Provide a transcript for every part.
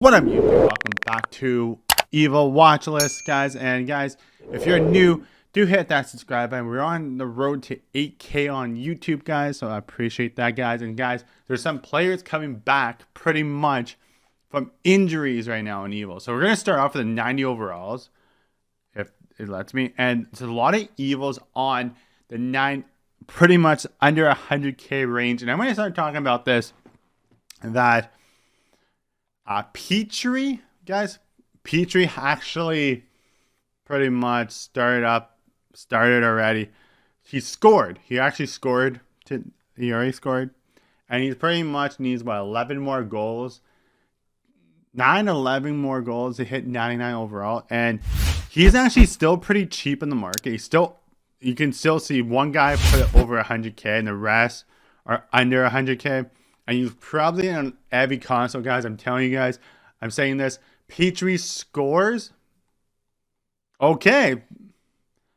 What up, YouTube? Welcome back to EVO watch list, guys. And guys, if you're new, do hit that subscribe button. We're on the road to 8K on YouTube, guys, so I appreciate that, guys. And guys, there's some players coming back pretty much from injuries right now in EVO. So we're gonna start off with the 90 overalls, if it lets me. And there's a lot of EVOs on the pretty much under 100K range. And I'm gonna start talking about this that. Petrie, guys, Petrie actually pretty much started already. He scored. He actually scored. He already scored. And he pretty much needs, what, 11 more goals? 11 more goals to hit 99 overall. And he's actually still pretty cheap in the market. You can still see one guy put it over 100K and the rest are under 100K. And he's probably on every console, guys. I'm telling you guys. I'm saying this. Petrie scores. Okay.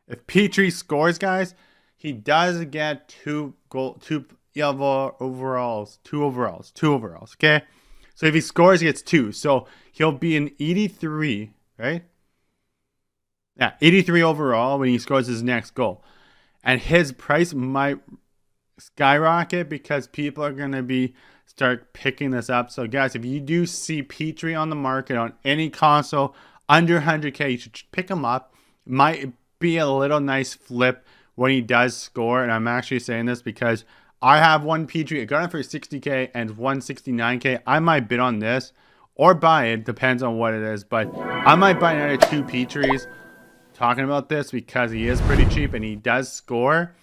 If Petrie scores, guys, he does get two overalls. Okay. So if he scores, he gets 2. So he'll be an 83, right? Yeah, 83 overall when he scores his next goal. And his price might skyrocket because people are going to start picking this up. So guys, if you do see Petrie on the market on any console under 100K, you should pick him up. Might be a little nice flip when he does score. And I'm actually saying this because I have one Petrie. I got him for 60K and 169K. I might bid on this or buy it. Depends on what it is. But I might buy another 2 Petries talking about this because he is pretty cheap and he does score.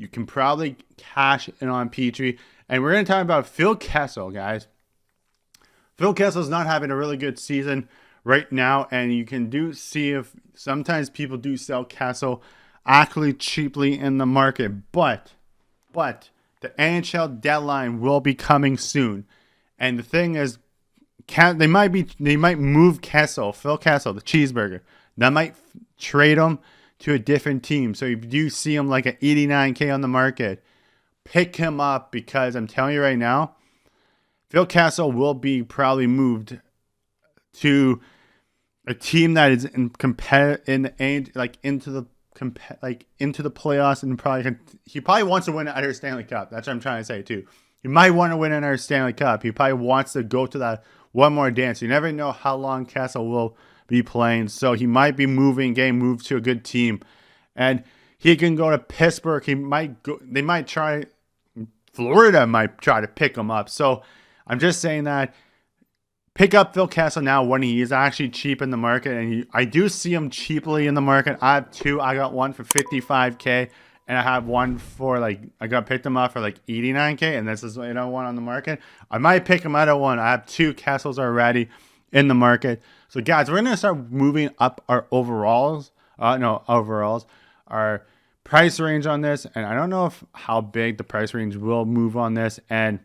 You can probably cash in on Petrie. And we're going to talk about Phil Kessel, guys. Phil Kessel's not having a really good season right now. And you can see if sometimes people do sell Kessel actually cheaply in the market. But the NHL deadline will be coming soon. And the thing is, they might move Kessel, Phil Kessel, the cheeseburger. They might trade him to a different team. So if you see him like at 89K on the market, pick him up because I'm telling you right now, Phil Kessel will be probably moved to a team that is into the playoffs, and he probably wants to win another Stanley Cup. That's what I'm trying to say too. He might want to win another Stanley Cup. He probably wants to go to that one more dance. You never know how long Kessel will be playing, so he might be getting moved to a good team, and he can go to Pittsburgh. Florida might try to pick him up. So I'm just saying that pick up Phil Kessel now when he is actually cheap in the market, and I do see him cheaply in the market. I have 2. I got one for 55K, and I have one for picked him up for 89K, and this is one on the market. I might pick him out at 1. I have 2 Kessels already in the market. So guys, we're going to start moving up our overalls. Our price range on this. And I don't know how big the price range will move on this. And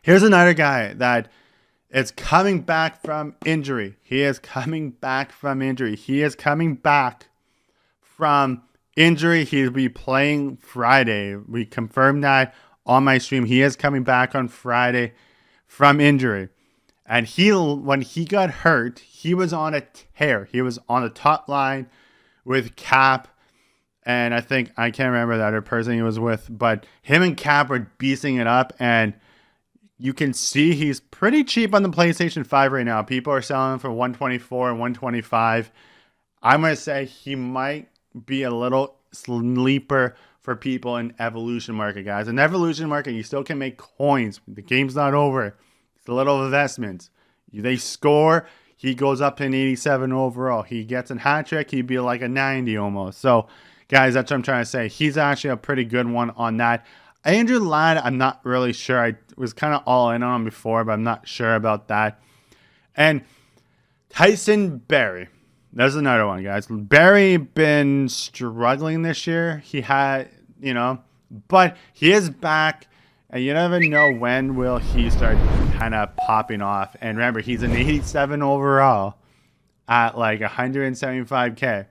here's another guy that is coming back from injury. He is coming back from injury. He'll be playing Friday. We confirmed that on my stream. He is coming back on Friday from injury. And when he got hurt, he was on a tear. He was on the top line with Cap. And I can't remember the other person he was with. But him and Cap were beasting it up. And you can see he's pretty cheap on the PlayStation 5 right now. People are selling him for 124 and 125. I'm going to say he might be a little sleeper for people in Evolution market, guys. In Evolution market, you still can make coins. The game's not over. It's a little investments. They score, he goes up to an 87 overall. He gets a hat trick, he'd be like a 90 almost. So, guys, that's what I'm trying to say. He's actually a pretty good one on that. Andrew Ladd, I'm not really sure. I was kind of all in on him before, but I'm not sure about that. And Tyson Barrie. There's another one, guys. Barrie been struggling this year. He had, but he is back. And you never know when will he start kind of popping off. And remember, he's an 87 overall at 175K.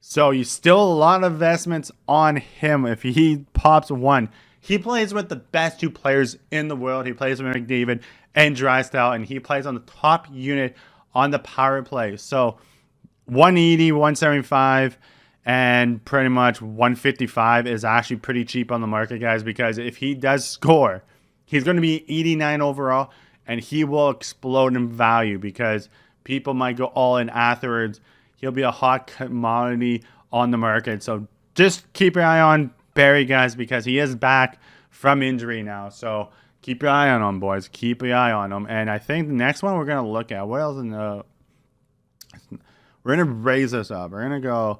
So you still a lot of investments on him. If he pops 1, he plays with the best 2 players in the world. He plays with McDavid and Drysdale, and he plays on the top unit on the power play. So 180, 175, and pretty much 155 is actually pretty cheap on the market, guys, because if he does score, he's going to be 89 overall, and he will explode in value because people might go all in afterwards. He'll be a hot commodity on the market. So just keep your eye on Barry, guys, because he is back from injury now. So keep your eye on him, boys. Keep your eye on him. And I think the next one we're going to look at, what else in the... We're going to raise this up. We're going to go...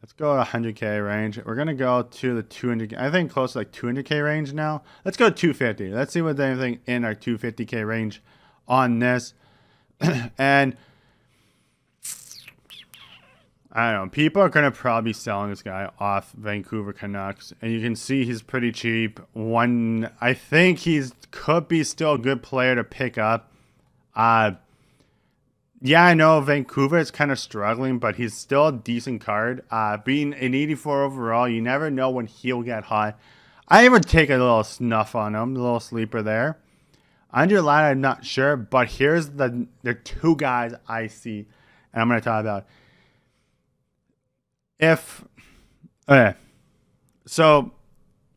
Let's go to 100K range. We're going to go to the 200. I think close to like 200K range now. Let's go to 250. Let's see what's anything in our 250K range on this. And I don't know. People are going to probably be selling this guy off Vancouver Canucks. And you can see he's pretty cheap. I think could be still a good player to pick up. Yeah, I know Vancouver is kind of struggling, but he's still a decent card. Being an 84 overall, you never know when he'll get hot. I would take a little snuff on him, a little sleeper there. Under line, I'm not sure, but here's the two guys I see, and I'm going to talk about. So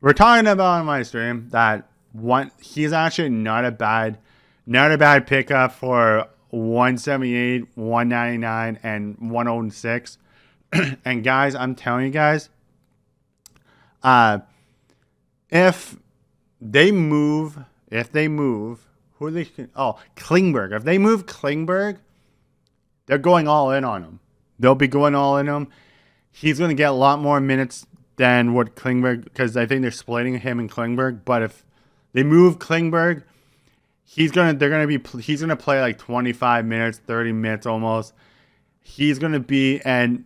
we're talking about on my stream that he's actually not a bad pickup for 178, 199, and 106. And guys, I'm telling you guys, if they move, who are they? Oh, Klingberg. If they move Klingberg, they're going all in on him. They'll be going all in on him. He's going to get a lot more minutes than what Klingberg, because I think they're splitting him and Klingberg. But if they move Klingberg, he's gonna play like 25 minutes, 30 minutes almost. He's gonna be, and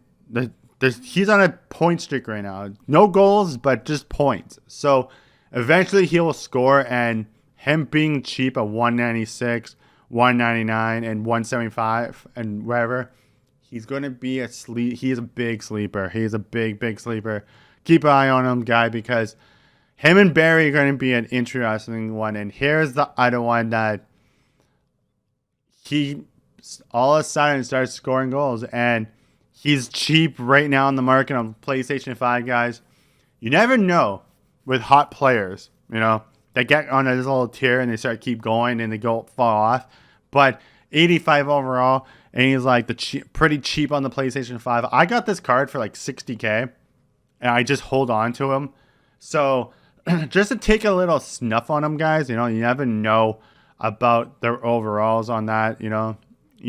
he's on a point streak right now. No goals, but just points. So eventually he will score, and him being cheap at 196, 199, and 175, and wherever, he's gonna be he's a big sleeper. He's a big sleeper. Keep an eye on him, guy, because him and Barry are going to be an interesting one. And here's the other one that he all of a sudden starts scoring goals. And he's cheap right now on the market on PlayStation 5, guys. You never know with hot players, they get on this little tier and they keep going and they fall off. But 85 overall, and he's like pretty cheap on the PlayStation 5. I got this card for like 60K, and I just hold on to him. So just to take a little snuff on them, guys, you never know about their overalls on that, you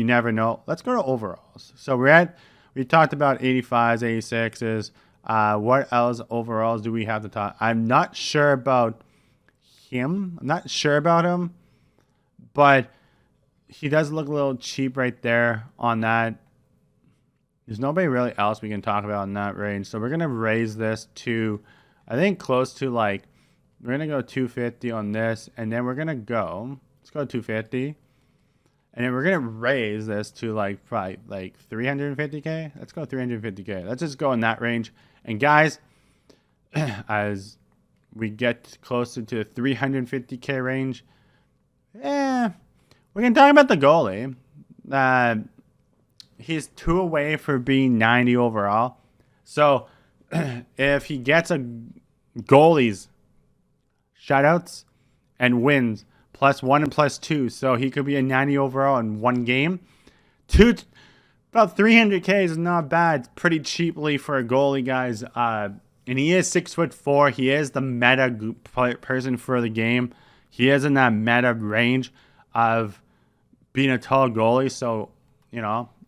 never know. Let's go to overalls. So we talked about 85s, 86s. What else overalls do we have to talk? I'm not sure about him. But he does look a little cheap right there on that. There's nobody really else we can talk about in that range. So we're going to raise this to, I think, close to like, we're going to go 250 on this. And then we're going to go, let's go 250. And then we're going to raise this to like probably like 350K. Let's go 350K. Let's just go in that range. And guys, as we get closer to the 350K range, we can talk about the goalie. He's 2 away for being 90 overall. So if he gets a goalies shutouts and wins +1 and +2, so he could be a 90 overall in one game. About 300K is not bad. Pretty cheaply for a goalie, guys. And he is 6'4". He is the meta person for the game. He is in that meta range of being a tall goalie. So,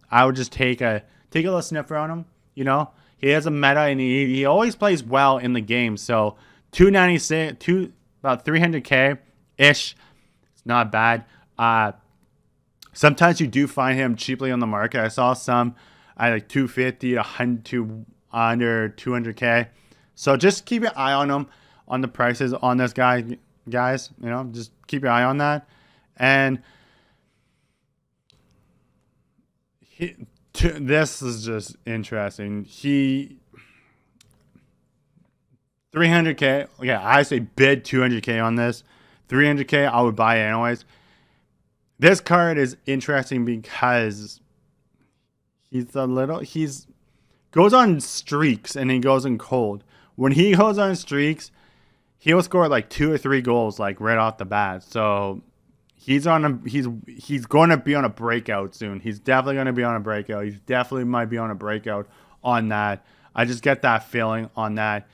I would just take a little sniffer on him. He has a meta, and he always plays well in the game. So 296, about 300K ish. It's not bad. Sometimes you do find him cheaply on the market. I saw some at like 250 to under 200K. So just keep your eye on him, on the prices on this guy, guys. Just keep your eye on that. And this is just interesting. 300K. Yeah, I say bid 200K on this. 300K, I would buy it anyways. This card is interesting because he's goes on streaks and he goes in cold. When he goes on streaks, he'll score like 2 or 3 goals like right off the bat. So he's going to be on a breakout soon. He's definitely going to be on a breakout. He definitely might be on a breakout on that. I just get that feeling on that.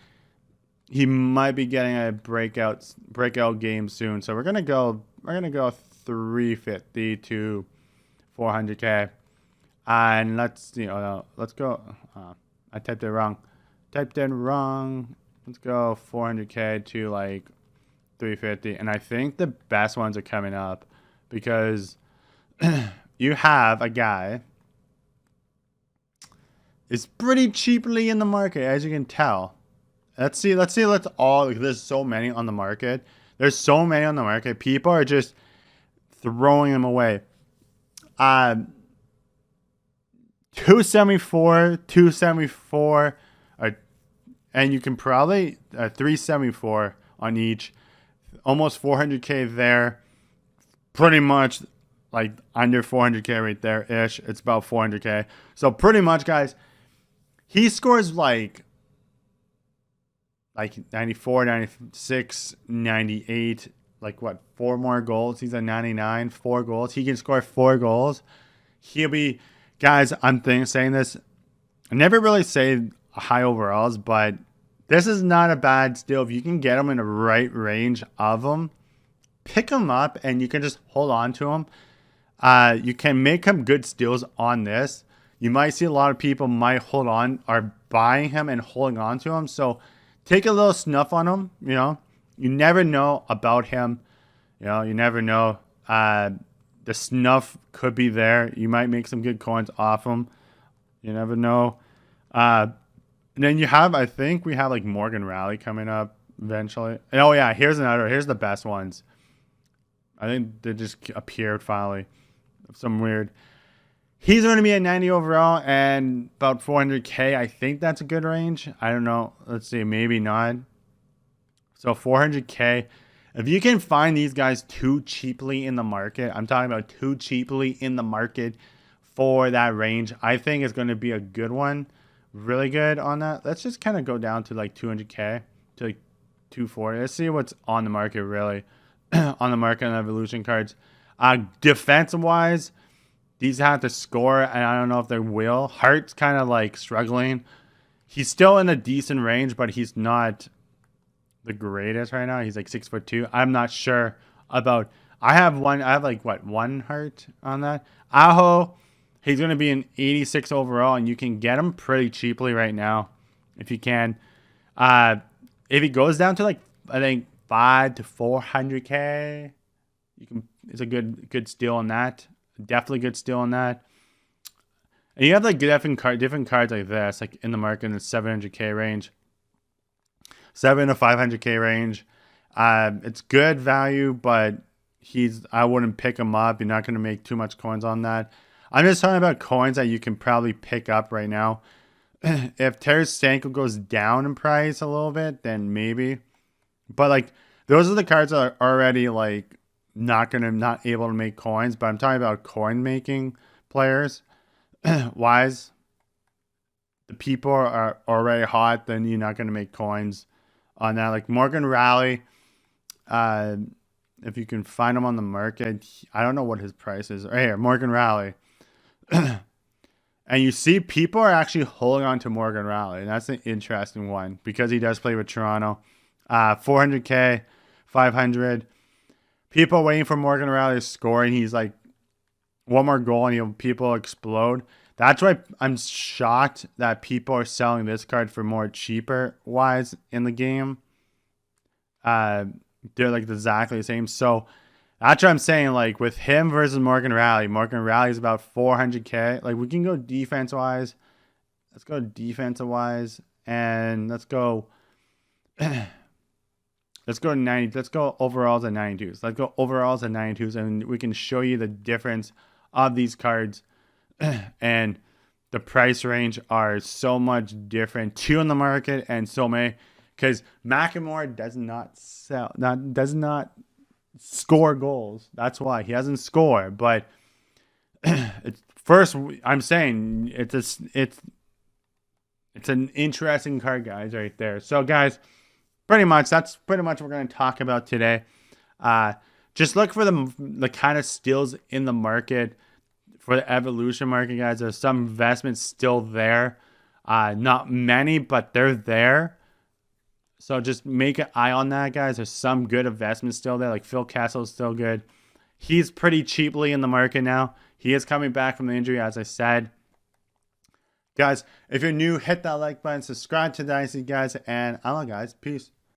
He might be getting a breakout game soon. So we're gonna go 350 to 400k. And let's go. I typed it wrong. Let's go 400k to like 350. And I think the best ones are coming up because you have a guy is pretty cheaply in the market, as you can tell. Let's all. There's so many on the market. People are just throwing them away. 274, and you can probably 374 on each. Almost 400k there. Pretty much like under 400k right there ish. It's about 400k. So pretty much, guys, he scores like 94, 96, 98, like what, 4 more goals? He's at 99, 4 goals. He can score 4 goals. He'll be, guys, I'm saying this. I never really say high overalls, but this is not a bad steal. If you can get him in the right range of him, pick him up and you can just hold on to him. You can make him good steals on this. You might see a lot of people might hold on, are buying him and holding on to him. So take a little snuff on him, you never know about him. You never know. The snuff could be there. You might make some good coins off him. You never know. And then I think we have like Morgan Rally coming up eventually. And oh yeah, here's the best ones. I think they just appeared finally. Some weird. He's going to be at 90 overall and about 400k. I think that's a good range. I don't know. Let's see. Maybe not. So 400k. If you can find these guys too cheaply in the market, I'm talking about too cheaply in the market for that range, I think it's going to be a good one. Really good on that. Let's just kind of go down to like 200k to like 240. Let's see what's on the market really. On the market on evolution cards. Defensive-wise, these have to score, and I don't know if they will. Hart's kind of like struggling. He's still in a decent range, but he's not the greatest right now. He's like 6'2". I'm not sure about. I have like one Hart on that. Aho, he's gonna be an 86 overall, and you can get him pretty cheaply right now, if you can. If he goes down to like I think 5 to 400k, you can. It's a good steal on that. Definitely good steal on that. And you have like different cards like this, like in the market in the 700k range, 7 to 500k range. It's good value, but I wouldn't pick him up. You're not going to make too much coins on that. I'm just talking about coins that you can probably pick up right now. If Tarasenko goes down in price a little bit, then maybe. But like those are the cards that are already like not able to make coins. But I'm talking about coin making players. Wise. The people are already hot, then you're not going to make coins on that. Like Morgan Rally, if you can find him on the market, I don't know what his price is. Right here, Morgan Rally. And you see people are actually holding on to Morgan Rally. And that's an interesting one because he does play with Toronto. 400k, 500. People waiting for Morgan Rally to score, and he's like one more goal and people explode. That's why I'm shocked that people are selling this card for more cheaper wise in the game. They're like exactly the same. So that's what I'm saying. Like with him versus Morgan Rally is about 400k. Like we can go defense wise. Let's go defensive wise, and let's go. Let's go 90. Let's go overalls at 92s. Let's go overalls at 92s, and we can show you the difference of these cards. And the price range are so much different. 2 on the market and so many, because Macklemore does not score goals. That's why he hasn't scored. But it's first, I'm saying it's an interesting card, guys, right there. So, guys, that's pretty much what we're going to talk about today. Just look for the kind of steals in the market for the evolution market, guys. There's some investments still there. Not many, but they're there. So just make an eye on that, guys. There's some good investments still there. Like Phil Kessel is still good. He's pretty cheaply in the market now. He is coming back from the injury, as I said. Guys, if you're new, hit that like button, subscribe to Dynasty, guys, and I don't know, guys. Peace.